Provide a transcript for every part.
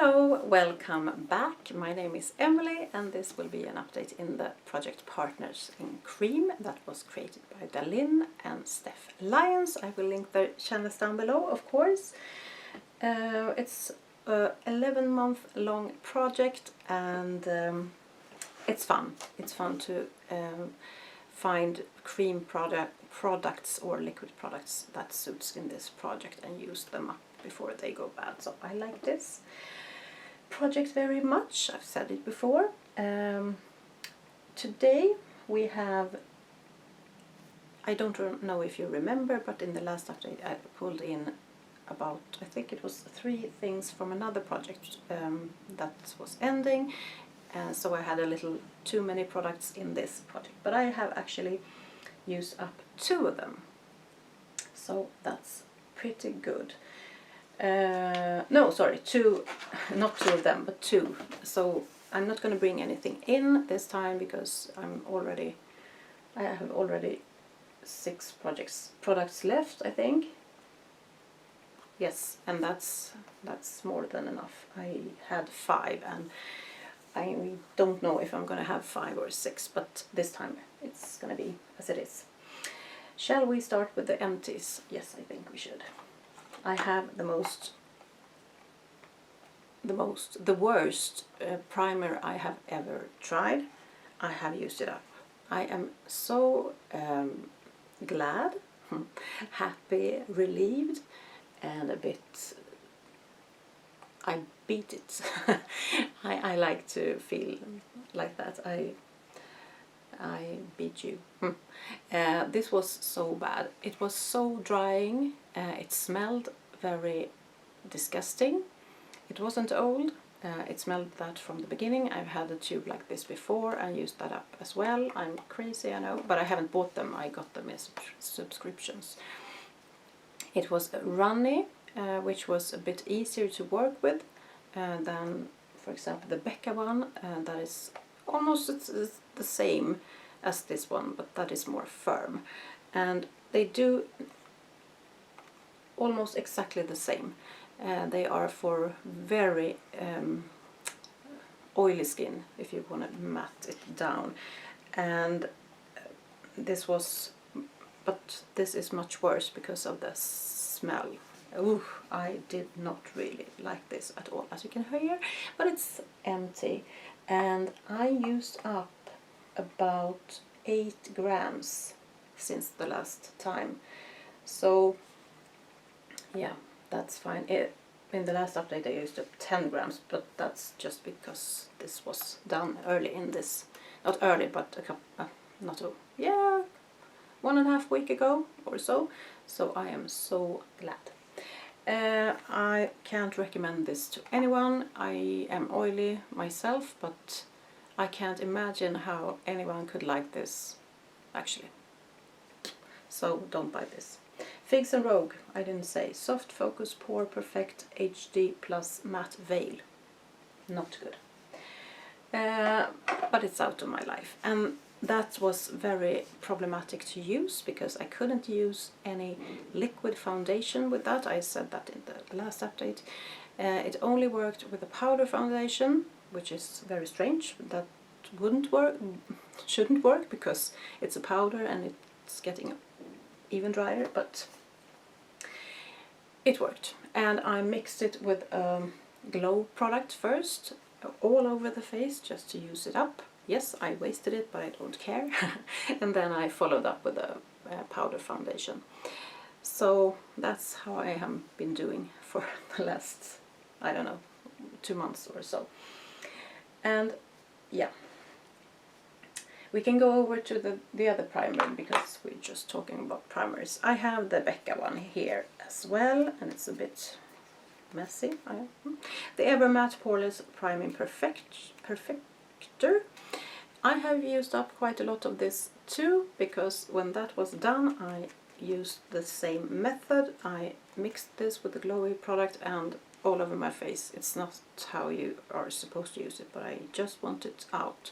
Hello, welcome back. My name is Emily and this will be an update in the project Partners in Cream that was created by Dalin and Steph Lyons. I will link their channels down below, of course. It's a 11-month long project and it's fun. It's fun to find cream products or liquid products that suits in this project and use them up before they go bad. So I like this project very much. I've said it before. Today we have, I don't know if you remember, but in the last update I pulled in about, I think it was 3 things from another project that was ending. So I had a little too many products in this project, but I have actually used up 2 of them. So that's pretty good. No, sorry, 2, not 2 of them, but 2. So I'm not going to bring anything in this time because I have already 6 products left, I think. Yes, and that's more than enough. I had 5 and I don't know if I'm going to have 5 or 6, but this time it's going to be as it is. Shall we start with the empties? Yes, I think we should. I have the worst primer I have ever tried. I have used it up. I am so glad, happy, relieved, and a bit, I beat it. I like to feel like that. I beat you. This was so bad. It was so drying. It smelled very disgusting. It wasn't old. It smelled that from the beginning. I've had a tube like this before and used that up as well. I'm crazy, I know, but I haven't bought them. I got them as subscriptions. It was runny, which was a bit easier to work with than, for example, the Becca one. That is almost the same as this one, but that is more firm. And they do almost exactly the same. They are for very oily skin, if you want to matte it down. And this is much worse because of the smell. Ooh, I did not really like this at all, as you can hear, but it's empty. And I used up about 8 grams since the last time. So yeah, that's fine. In the last update I used up 10 grams, but that's just because this was done early in this, not early, but a couple, 1.5 weeks ago or so. So I am so glad. I can't recommend this to anyone. I am oily myself, but I can't imagine how anyone could like this, actually. So don't buy this. Figs and Rogue, I didn't say. Soft Focus Pore Perfect HD Plus Matte Veil. Not good. But it's out of my life. And that was very problematic to use because I couldn't use any liquid foundation with that. I said that in the last update. It only worked with a powder foundation, which is very strange. That shouldn't work because it's a powder and it's getting even drier, but it worked. And I mixed it with a glow product first, all over the face, just to use it up. Yes, I wasted it, but I don't care. And then I followed up with a powder foundation. So that's how I have been doing for the last, I don't know, 2 months or so. And yeah, we can go over to the other primer because we're just talking about primers. I have the Becca one here as well, and it's a bit messy. The Evermatte Poreless Priming Perfector. I have used up quite a lot of this too, because when that was done I used the same method. I mixed this with the glowy product and all over my face. It's not how you are supposed to use it, but I just want it out.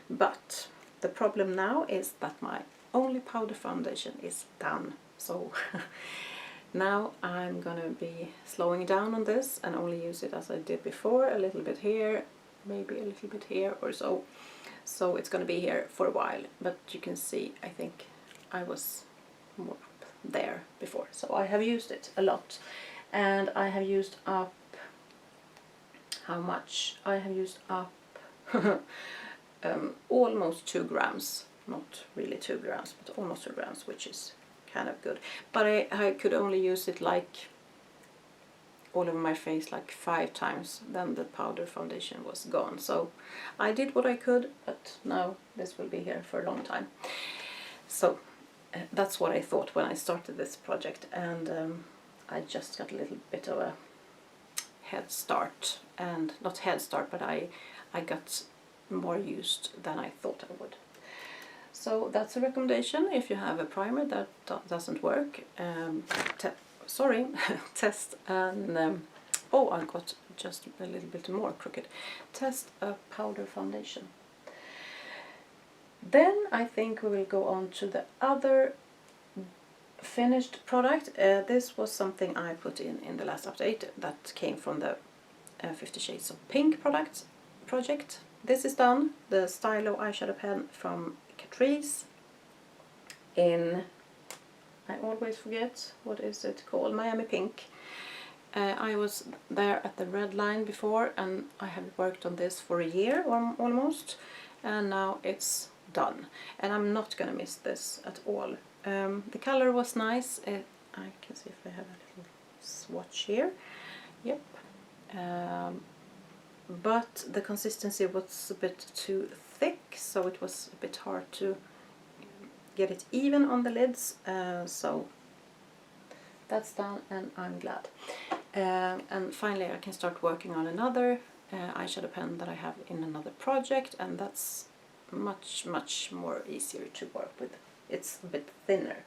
But the problem now is that my only powder foundation is done. So Now I'm gonna be slowing down on this and only use it as I did before, a little bit here, maybe a little bit here or so. So it's gonna be here for a while, but you can see, I think I was more up there before. So I have used it a lot, and I have used up, how much? I have used up almost 2 grams, not really 2 grams, but almost 2 grams, which is kind of good. But I could only use it like all over my face like 5 times, then the powder foundation was gone. So I did what I could, but now this will be here for a long time. So that's what I thought when I started this project, and I just got a little bit of a head start, and not head start, but I got more used than I thought I would. So that's a recommendation. If you have a primer that doesn't work, test and oh, I got just a little bit more crooked. Test a powder foundation. Then I think we will go on to the other finished product. This was something I put in the last update that came from the 50 Shades of Pink project. This is done, the Stylo eyeshadow pen from Catrice in, I always forget, what is it called, Miami Pink. I was there at the red line before, and I have worked on this for a year or almost, and now it's done, and I'm not gonna miss this at all. The color was nice. I can see if I have a little swatch here. Yep. But the consistency was a bit too thick, so it was a bit hard to get it even on the lids. So that's done, and I'm glad. And finally I can start working on another eyeshadow pen that I have in another project, and that's much more easier to work with. It's a bit thinner.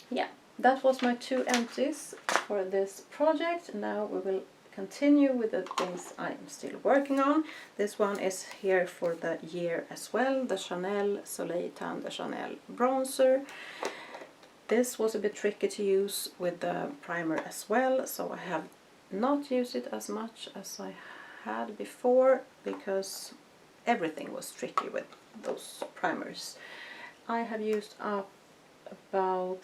Yeah, that was my 2 empties for this project. Now we will continue with the things I'm still working on. This one is here for the year as well, the Chanel Soleil Tan de Chanel bronzer. This was a bit tricky to use with the primer as well, so I have not used it as much as I had before, because everything was tricky with those primers. I have used up about,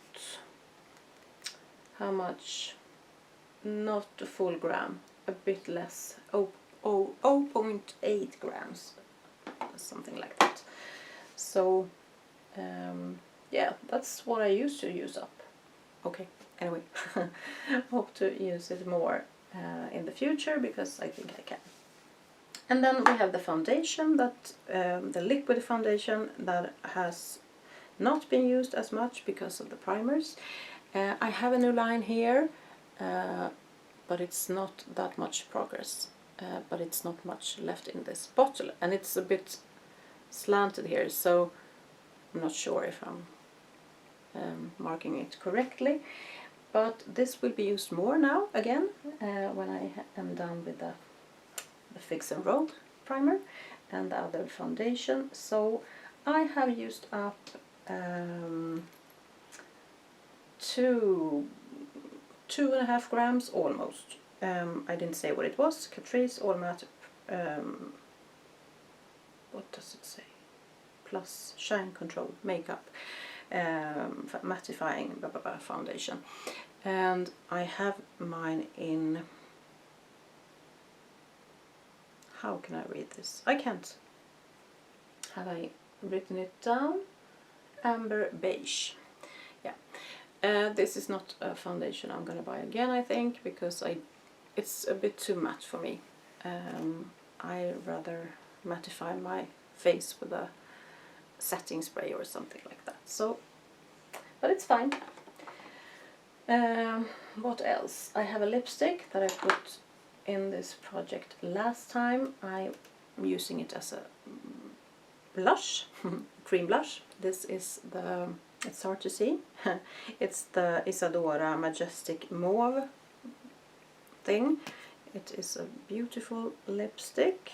how much? Not a full gram, a bit less, 0.8 grams, something like that. So yeah, that's what I used to use up. Okay, anyway, hope to use it more in the future, because I think I can. And then we have the foundation, that the liquid foundation that has not been used as much because of the primers. I have a new line here, but it's not that much progress. But it's not much left in this bottle, and it's a bit slanted here, so I'm not sure if I'm marking it correctly. But this will be used more now again when I am done with the Fix and Roll primer and the other foundation. So I have used up 2.5 grams almost. I didn't say what it was. Catrice All Matte, what does it say? Plus Shine Control Makeup mattifying foundation, and I have mine in, how can I read this? I can't. Have I written it down? Amber Beige. Yeah. This is not a foundation I'm gonna buy again, I think, because it's a bit too matte for me. I rather mattify my face with a setting spray or something like that. So, but it's fine. What else? I have a lipstick that I put in this project last time. I'm using it as a blush, cream blush. This is the, it's hard to see, it's the Isadora Majestic Mauve thing. It is a beautiful lipstick.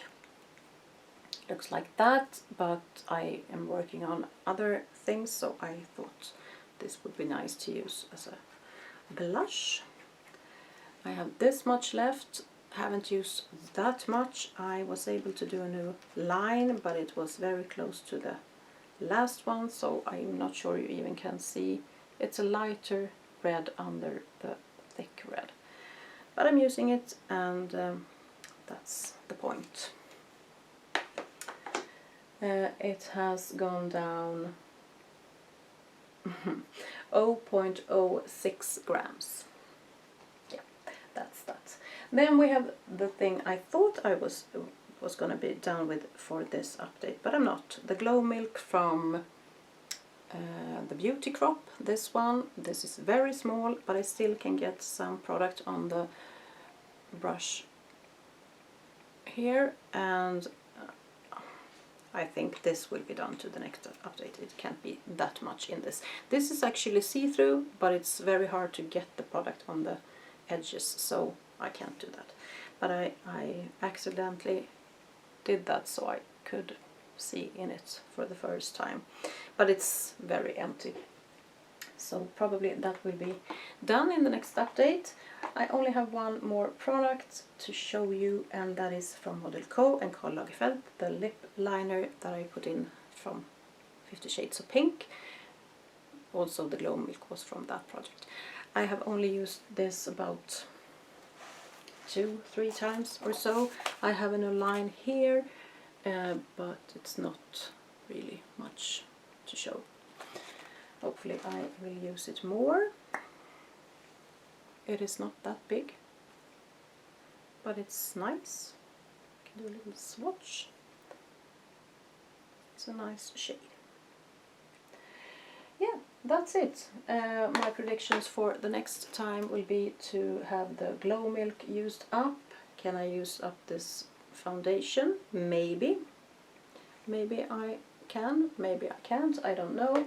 Looks like that, but I am working on other things, so I thought this would be nice to use as a blush. I have this much left, haven't used that much. I was able to do a new line, but it was very close to the last one, so I'm not sure you even can see. It's a lighter red under the thick red. But I'm using it, and that's the point. It has gone down 0.06 grams. Yeah, that's that. Then we have the thing I thought I was going to be done with for this update, but I'm not. The Glow Milk from the Beauty Crop. This one. This is very small, but I still can get some product on the brush here, and I think this will be done to the next update. It can't be that much in this. This is actually see-through, but it's very hard to get the product on the edges, so I can't do that. But I accidentally did that so I could see in it for the first time. But it's very empty. So probably that will be done in the next update. I only have one more product to show you, and that is from Model Co and Karl Lagerfeld, the lip liner that I put in from 50 Shades of Pink. Also the Glow Milk was from that project. I have only used this about 2-3 times or so. I have a new line here, but it's not really much to show. Hopefully I will use it more. It is not that big, but it's nice. Can do a little swatch. It's a nice shade. Yeah, that's it. My predictions for the next time will be to have the Glow Milk used up. Can I use up this foundation? Maybe. Maybe I can, maybe I can't, I don't know.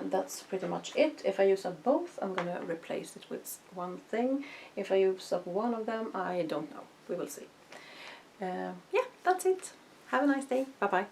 That's pretty much it. If I use up both, I'm gonna replace it with one thing. If I use up one of them, I don't know. We will see. Yeah, that's it. Have a nice day. Bye bye.